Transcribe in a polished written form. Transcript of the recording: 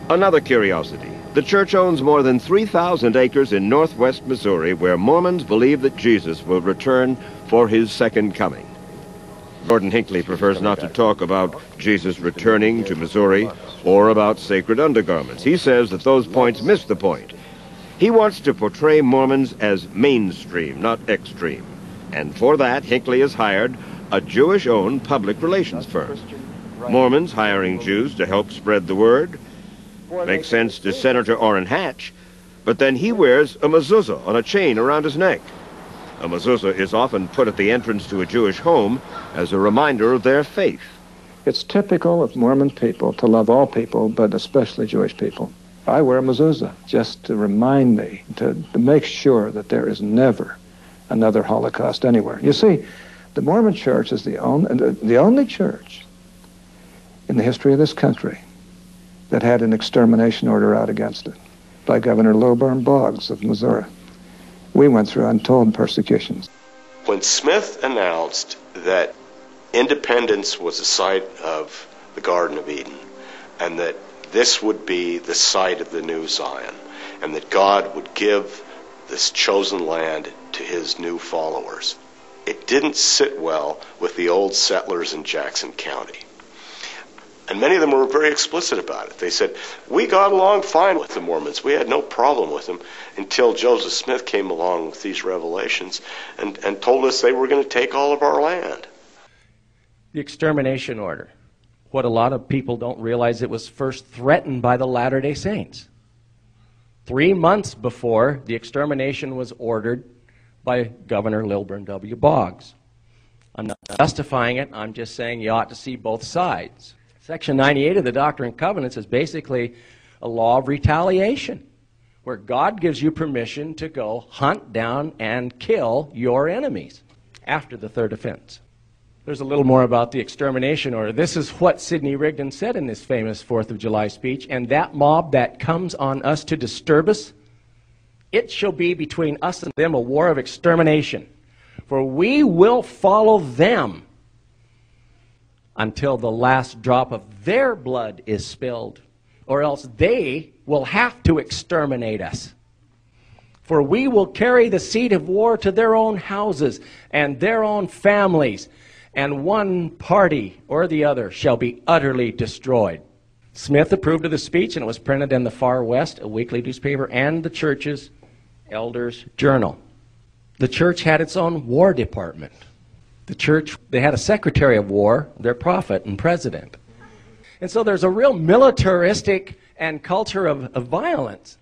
Another curiosity. The church owns more than 3,000 acres in northwest Missouri where Mormons believe that Jesus will return for his second coming. Gordon Hinckley prefers not to talk about Jesus returning to Missouri or about sacred undergarments. He says that those points miss the point. He wants to portray Mormons as mainstream, not extreme. And for that, Hinckley has hired a Jewish-owned public relations firm. Mormons hiring Jews to help spread the word. Makes sense to Senator Orrin Hatch, but then he wears a mezuzah on a chain around his neck. A mezuzah is often put at the entrance to a Jewish home as a reminder of their faith. It's typical of Mormon people to love all people, but especially Jewish people. I wear a mezuzah just to remind me, to make sure that there is never another Holocaust anywhere. You see, the Mormon Church is the only church in the history of this country that had an extermination order out against it by Governor Lilburn Boggs of Missouri. We went through untold persecutions. When Smith announced that independence was the site of the Garden of Eden, and that this would be the site of the new Zion, and that God would give this chosen land to his new followers, it didn't sit well with the old settlers in Jackson County. And many of them were very explicit about it. They said, we got along fine with the Mormons. We had no problem with them until Joseph Smith came along with these revelations and told us they were going to take all of our land. The extermination order. What a lot of people don't realize, it was first threatened by the Latter-day Saints. 3 months before, the extermination was ordered by Governor Lilburn W. Boggs. I'm not justifying it. I'm just saying you ought to see both sides. Section 98 of the Doctrine and Covenants is basically a law of retaliation, where God gives you permission to go hunt down and kill your enemies after the third offense. There's a little more about the extermination order. This is what Sidney Rigdon said in this famous 4th of July speech, and that mob that comes on us to disturb us, it shall be between us and them a war of extermination, for we will follow them until the last drop of their blood is spilled, or else they will have to exterminate us. For we will carry the seed of war to their own houses and their own families, and one party or the other shall be utterly destroyed. Smith approved of the speech, and it was printed in the Far West, a weekly newspaper, and the church's Elders' Journal. The church had its own War Department. The church, they had a Secretary of War, their prophet and president. And so there's a real militaristic and culture of violence